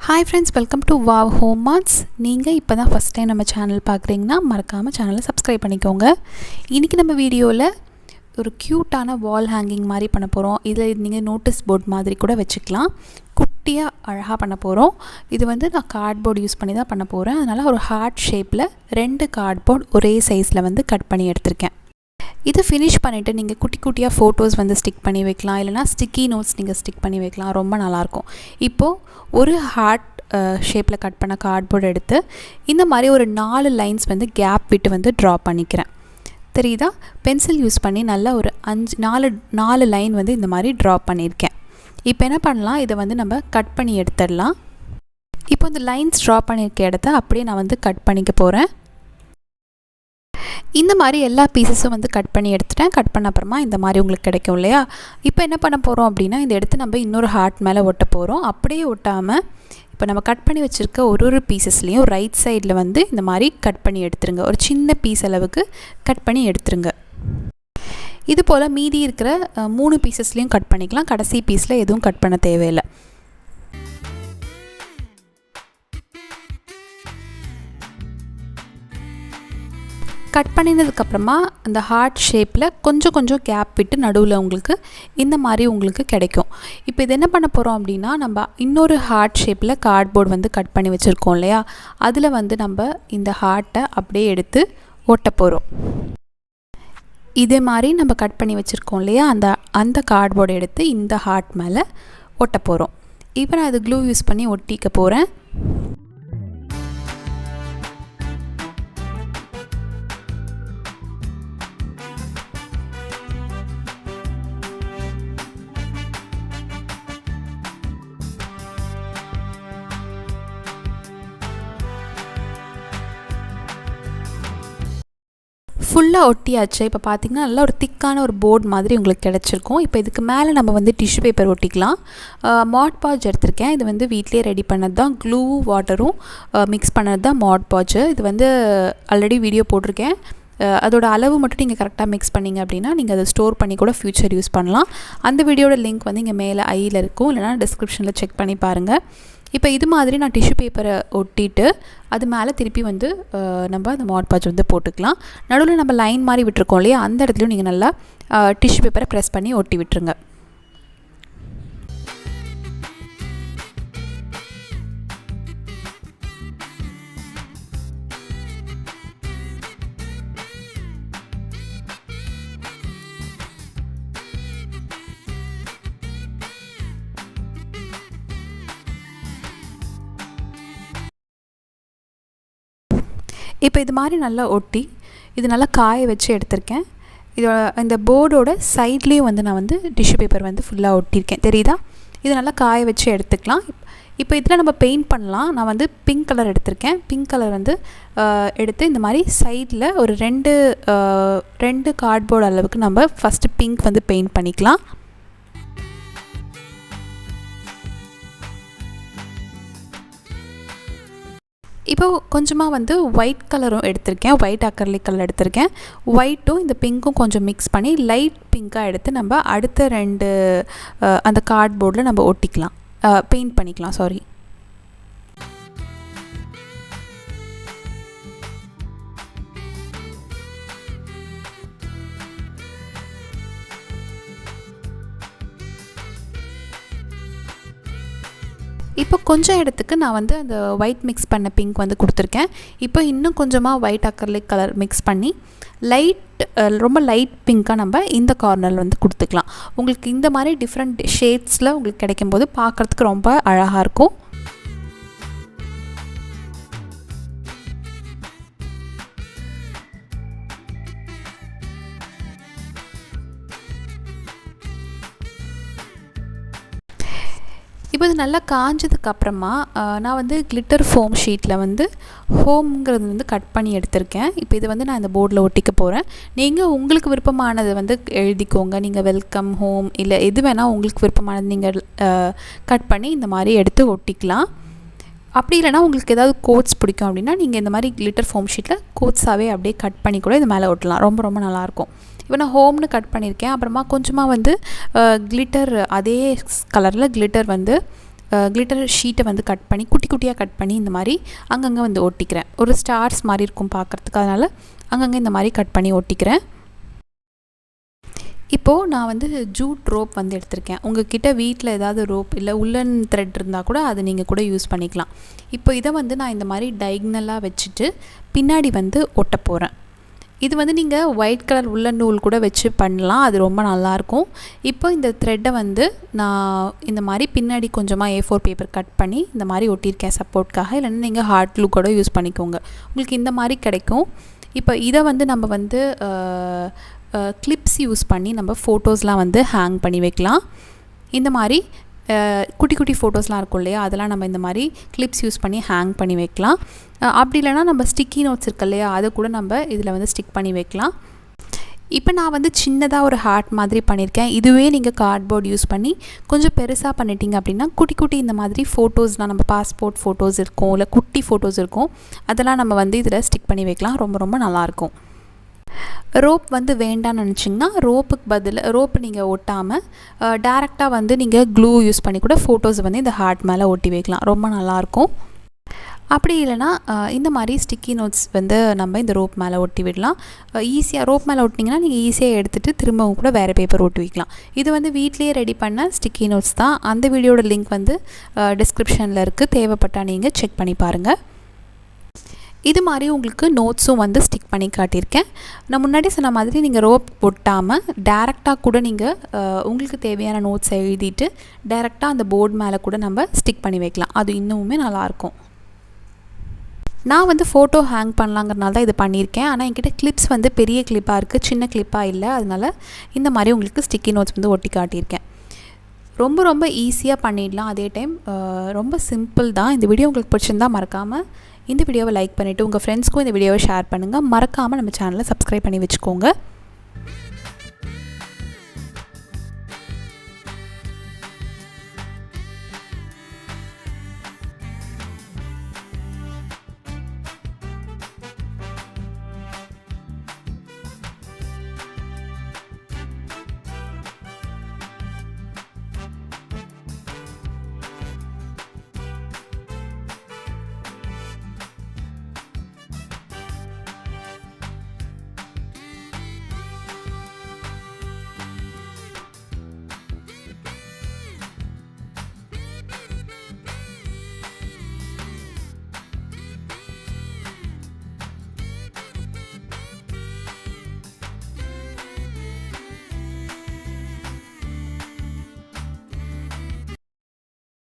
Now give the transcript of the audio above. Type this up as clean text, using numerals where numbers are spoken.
Hi friends, welcome to Wow Home Arts. நீங்கள் இப்போ தான் ஃபஸ்ட் டைம் நம்ம சேனல் பார்க்குறீங்கன்னா மறக்காமல் சேனலை சப்ஸ்கிரைப் பண்ணிக்கோங்க. இன்றைக்கி நம்ம வீடியோவில் ஒரு க்யூட்டான வால் ஹேங்கிங் மாதிரி பண்ண போகிறோம். இதில் நீங்கள் நோட்டீஸ் போர்ட் மாதிரி கூட வச்சுக்கலாம். குட்டியாக அழகாக பண்ண போகிறோம். இது வந்து நான் கார்ட்போர்டு யூஸ் பண்ணி தான் பண்ண போகிறேன். அதனால் ஒரு ஹார்ட் ஷேப்பில் 2 கார்ட்போர்ட் ஒரே சைஸில் வந்து கட் பண்ணி எடுத்திருக்கேன். இது ஃபினிஷ் பண்ணிவிட்டு நீங்கள் குட்டி குட்டியாக ஃபோட்டோஸ் வந்து ஸ்டிக் பண்ணி வைக்கலாம், இல்லைனா ஸ்டிக்கி நோட்ஸ் நீங்கள் ஸ்டிக் பண்ணி வைக்கலாம். ரொம்ப நல்லாயிருக்கும். இப்போது ஒரு ஹார்ட் ஷேப்பில் கட் பண்ண கார்ட்போர்டு எடுத்து இந்த மாதிரி ஒரு 4 லைன்ஸ் வந்து கேப் விட்டு வந்து ட்ரா பண்ணிக்கிறேன். தெரியுதா? பென்சில் யூஸ் பண்ணி நல்லா ஒரு 4 லைன் வந்து இந்த மாதிரி ட்ரா பண்ணியிருக்கேன். இப்போ என்ன பண்ணலாம், இதை வந்து நம்ம கட் பண்ணி எடுத்துடலாம். இப்போ இந்த லைன்ஸ் ட்ரா பண்ணியிருக்க இடத்த அப்படியே நான் வந்து கட் பண்ணிக்க போகிறேன். இந்த மாதிரி எல்லா பீசஸும் வந்து கட் பண்ணி எடுத்துட்டேன். கட் பண்ண அப்புறமா இந்த மாதிரி உங்களுக்கு கிடைக்கும் இல்லையா? இப்போ என்ன பண்ண போகிறோம் அப்படின்னா, இந்த எடுத்து நம்ம இன்னொரு ஹார்ட் மேலே ஒட்ட போகிறோம். அப்படியே ஒட்டாமல் இப்போ நம்ம கட் பண்ணி வச்சுருக்க ஒரு பீசஸ்லேயும் ரைட் சைடில் வந்து இந்த மாதிரி கட் பண்ணி எடுத்துருங்க. ஒரு சின்ன பீஸ் அளவுக்கு கட் பண்ணி எடுத்துருங்க. இது போல் மீதி இருக்கிற 3 பீசஸ்லேயும் கட் பண்ணிக்கலாம். கடைசி பீஸில் எதுவும் கட் பண்ண தேவையில்லை. கட் பண்ணினதுக்கப்புறமா அந்த ஹார்ட் ஷேப்பில் கொஞ்சம் கேப் விட்டு நடுவில் உங்களுக்கு இந்த மாதிரி உங்களுக்கு கிடைக்கும். இப்போ இது என்ன பண்ண போகிறோம் அப்படின்னா, நம்ம இன்னொரு ஹார்ட் ஷேப்பில் கார்ட்போர்டு வந்து கட் பண்ணி வச்சுருக்கோம் இல்லையா? அதில் வந்து நம்ம இந்த ஹார்ட்டை அப்படியே எடுத்து ஒட்ட போகிறோம். இதே மாதிரி நம்ம கட் பண்ணி வச்சுருக்கோம் இல்லையா? அந்த கார்ட்போர்டை எடுத்து இந்த ஹார்ட் மேலே ஒட்ட போகிறோம். இப்போ நான் இது க்ளூ யூஸ் பண்ணி ஒட்டிக்க போகிறேன். ஃபுல்லாக ஒட்டியாச்சு. இப்போ பார்த்திங்கன்னா நல்லா ஒரு திக்கான ஒரு போர்டு மாதிரி உங்களுக்கு கிடச்சிருக்கும். இப்போ இதுக்கு மேலே நம்ம வந்து டிஷ்யூ பேப்பர் ஒட்டிக்கலாம். மாட் பாட்ச் எடுத்திருக்கேன். இது வந்து வீட்டிலே ரெடி பண்ணது தான். க்ளூ வாட்டரும் மிக்ஸ் பண்ணது தான் மாட் பாட்ச்சு. இது வந்து ஆல்ரெடி வீடியோ போட்டிருக்கேன். அதோட அளவு மட்டும் நீங்கள் கரெக்டாக மிக்ஸ் பண்ணிங்க அப்படின்னா நீங்கள் அதை ஸ்டோர் பண்ணி கூட ஃப்யூச்சர் யூஸ் பண்ணலாம். அந்த வீடியோட லிங்க் வந்து இங்கே மேலே ஐயில் இருக்கும், இல்லைனா டிஸ்கிரிப்ஷனில் செக் பண்ணி பாருங்கள். இப்போ இது மாதிரி நான் டிஷ்யூ பேப்பரை ஒட்டிட்டு அது மேலே திருப்பி வந்து நம்ம அந்த மாட் பாட்ச் வந்து போட்டுக்கலாம். நடுவில் நம்ம லைன் மாதிரி விட்டுருக்கோம் இல்லையா? அந்த இடத்துலையும் நீங்கள் நல்லா டிஷ்யூ பேப்பரை ப்ரெஸ் பண்ணி ஒட்டி விட்டுருங்க. இப்போ இது மாதிரி நல்லா ஒட்டி இது நல்லா காய வச்சு எடுத்திருக்கேன். இதோட இந்த போர்டோட சைட்லேயும் வந்து நான் வந்து டிஷ்யூ பேப்பர் வந்து ஃபுல்லாக ஒட்டியிருக்கேன். தெரியுதா? இது நல்லா காய வச்சு எடுத்துக்கலாம். இப்போ இதில் நம்ம பெயிண்ட் பண்ணலாம். நான் வந்து பிங்க் கலர் எடுத்திருக்கேன். பிங்க் கலர் வந்து எடுத்து இந்த மாதிரி சைடில் ஒரு 2 கார்ட்போர்டு அளவுக்கு நம்ம ஃபஸ்ட்டு பிங்க் வந்து பெயிண்ட் பண்ணிக்கலாம். இப்போ கொஞ்சமாக வந்து ஒயிட் கலரும் எடுத்திருக்கேன். ஒயிட் அக்ரிலிக் கலர் எடுத்திருக்கேன். ஒயிட்டும் இந்த பிங்க்கும் கொஞ்சம் மிக்ஸ் பண்ணி லைட் பிங்க்காக எடுத்து நம்ம அடுத்த 2 அந்த கார்ட்போர்டில் நம்ம ஒட்டிக்கலாம், பெயிண்ட் பண்ணிக்கலாம். சாரி. இப்போ கொஞ்சம் இடத்துக்கு நான் வந்து அந்த ஒயிட் மிக்ஸ் பண்ண பிங்க் வந்து கொடுத்துருக்கேன். இப்போ இன்னும் கொஞ்சமாக ஒயிட் அக்ரிலிக் கலர் மிக்ஸ் பண்ணி ரொம்ப லைட் பிங்க்காக நம்ம இந்த கார்னரில் வந்து கொடுத்துக்கலாம். உங்களுக்கு இந்த மாதிரி டிஃப்ரெண்ட் ஷேட்ஸில் உங்களுக்கு கிடைக்கும்போது பார்க்குறதுக்கு ரொம்ப அழகாக இருக்கும். இப்போ இது நல்லா காஞ்சதுக்கப்புறமா நான் வந்து கிளிட்டர் ஃபோம் ஷீட்டில் வந்து ஹோம்ங்கிறது வந்து கட் பண்ணி எடுத்திருக்கேன். இப்போ இது வந்து நான் இந்த போர்டில் ஒட்டிக்க போகிறேன். நீங்கள் உங்களுக்கு விருப்பமானதை வந்து எழுதிக்கோங்க. நீங்கள் வெல்கம், ஹோம், இல்லை எது வேணால் உங்களுக்கு விருப்பமானது நீங்கள் கட் பண்ணி இந்த மாதிரி எடுத்து ஒட்டிக்கலாம். அப்படி இல்லைனா உங்களுக்கு ஏதாவது கோட்ஸ் பிடிக்கும் அப்படின்னா நீங்கள் இந்த மாதிரி கிளிட்டர் ஃபோம் ஷீட்டில் கோட்ஸாகவே அப்படியே கட் பண்ணி கூட இது மேலே ஒட்டலாம். ரொம்ப நல்லாயிருக்கும். இப்போ நான் ஹோம்னு கட் பண்ணியிருக்கேன். அப்புறமா கொஞ்சமாக வந்து கிளிட்டர், அதே கலரில் கிளிட்டர் வந்து கிளிட்டர் ஷீட்டை வந்து கட் பண்ணி குட்டி குட்டியாக கட் பண்ணி இந்த மாதிரி அங்கங்கே வந்து ஒட்டிக்கிறேன். ஒரு ஸ்டார்ஸ் மாதிரி இருக்கும் பார்க்குறதுக்கு, அதனால் அங்கங்கே இந்த மாதிரி கட் பண்ணி ஒட்டிக்கிறேன். இப்போது நான் வந்து ஜூட் ரோப் வந்து எடுத்திருக்கேன். உங்கள்கிட்ட வீட்டில் ஏதாவது ரோப் இல்லை உள்ளன் த்ரெட் இருந்தால் கூட அது நீங்கள் கூட யூஸ் பண்ணிக்கலாம். இப்போ இதை வந்து நான் இந்த மாதிரி டைகனலாக வச்சுட்டு பின்னாடி வந்து ஒட்ட போகிறேன். இது வந்து நீங்கள் ஒயிட் கலர் உள்ளன் நூல் கூட வச்சு பண்ணலாம், அது ரொம்ப நல்லாயிருக்கும். இப்போ இந்த த்ரெட்டை வந்து நான் இந்த மாதிரி பின்னாடி கொஞ்சமாக A4 பேப்பர் கட் பண்ணி இந்த மாதிரி ஒட்டியிருக்கேன் சப்போர்ட்காக. இல்லைன்னா நீங்கள் ஹார்ட் க்ளூ கூட யூஸ் பண்ணிக்கோங்க, உங்களுக்கு இந்த மாதிரி கிடைக்கும். இப்போ இதை வந்து நம்ம வந்து கிளிப்ஸ் யூஸ் பண்ணி நம்ம ஃபோட்டோஸ்லாம் வந்து ஹேங் பண்ணி வைக்கலாம். இந்த மாதிரி குட்டி குட்டி ஃபோட்டோஸ்லாம் இருக்கும் இல்லையா, அதெல்லாம் நம்ம இந்த மாதிரி கிளிப்ஸ் யூஸ் பண்ணி ஹேங் பண்ணி வைக்கலாம். அப்படி இல்லைனா நம்ம ஸ்டிக்கி நோட்ஸ் இருக்கு இல்லையா, அதை கூட நம்ம இதில் வந்து ஸ்டிக் பண்ணி வைக்கலாம். இப்போ நான் வந்து சின்னதாக ஒரு ஹார்ட் மாதிரி பண்ணியிருக்கேன். இதுவே நீங்கள் கார்ட்போர்ட் யூஸ் பண்ணி கொஞ்சம் பெருசாக பண்ணிட்டீங்க அப்படின்னா குட்டி குட்டி இந்த மாதிரி ஃபோட்டோஸ்லாம், நம்ம பாஸ்போர்ட் ஃபோட்டோஸ் இருக்கும் இல்லை குட்டி ஃபோட்டோஸ் இருக்கும், அதெல்லாம் நம்ம வந்து இதில் ஸ்டிக் பண்ணி வைக்கலாம். ரொம்ப ரொம்ப நல்லாயிருக்கும். ரோப் வந்து வேண்டான்னு நினச்சிங்கன்னா ரோப்புக்கு பதில் ரோப்பு நீங்கள் ஒட்டாமல் டேரெக்டாக வந்து நீங்கள் க்ளூ யூஸ் பண்ணி கூட ஃபோட்டோஸ் வந்து இந்த ஹார்ட் மேலே ஒட்டி வைக்கலாம், ரொம்ப நல்லாயிருக்கும். அப்படி இல்லைனா இந்த மாதிரி ஸ்டிக்கி நோட்ஸ் வந்து நம்ம இந்த ரோப் மேலே ஒட்டி விடலாம். ஈஸியாக ரோப் மேலே ஒட்டினீங்கன்னா நீங்கள் ஈஸியாக எடுத்துகிட்டு திரும்பவும் கூட வேறு பேப்பர் ஒட்டி வைக்கலாம். இது வந்து வீட்லேயே ரெடி பண்ண ஸ்டிக்கி நோட்ஸ் தான். அந்த வீடியோட லிங்க் வந்து டிஸ்கிரிப்ஷனில் இருக்குது, தேவைப்பட்டால் நீங்கள் செக் பண்ணி பாருங்கள். இது மாதிரி உங்களுக்கு நோட்ஸும் வந்து ஸ்டிக் பண்ணி காட்டியிருக்கேன். நான் முன்னாடி சொன்ன மாதிரி நீங்கள் ரோப் ஒட்டாமல் டேரெக்டாக கூட நீங்கள் உங்களுக்கு தேவையான நோட்ஸ் எழுதிட்டு டேரெக்டாக அந்த போர்டு மேலே கூட நம்ம ஸ்டிக் பண்ணி வைக்கலாம், அது இன்னுமே நல்லாயிருக்கும். நான் வந்து ஃபோட்டோ ஹேங் பண்ணலாங்கிறனால தான் இது பண்ணியிருக்கேன். ஆனால் என்கிட்ட கிளிப்ஸ் வந்து பெரிய கிளிப்பாக இருக்குது, சின்ன கிளிப்பாக இல்லை, அதனால் இந்த மாதிரி உங்களுக்கு ஸ்டிக்கி நோட்ஸ் வந்து ஒட்டி காட்டியிருக்கேன். ரொம்ப ரொம்ப ஈஸியாக பண்ணிடலாம், அதே டைம் ரொம்ப சிம்பிள் தான். இந்த வீடியோ உங்களுக்கு பிடிச்சிருந்தால் மறக்காமல் இந்த வீடியோவை லைக் பண்ணிவிட்டு உங்கள் ஃப்ரெண்ட்ஸ்க்கும் இந்த வீடியோவை ஷேர் பண்ணுங்கள். மறக்காமல் நம்ம சேனலை சப்ஸ்கிரைப் பண்ணி வச்சுக்கோங்க.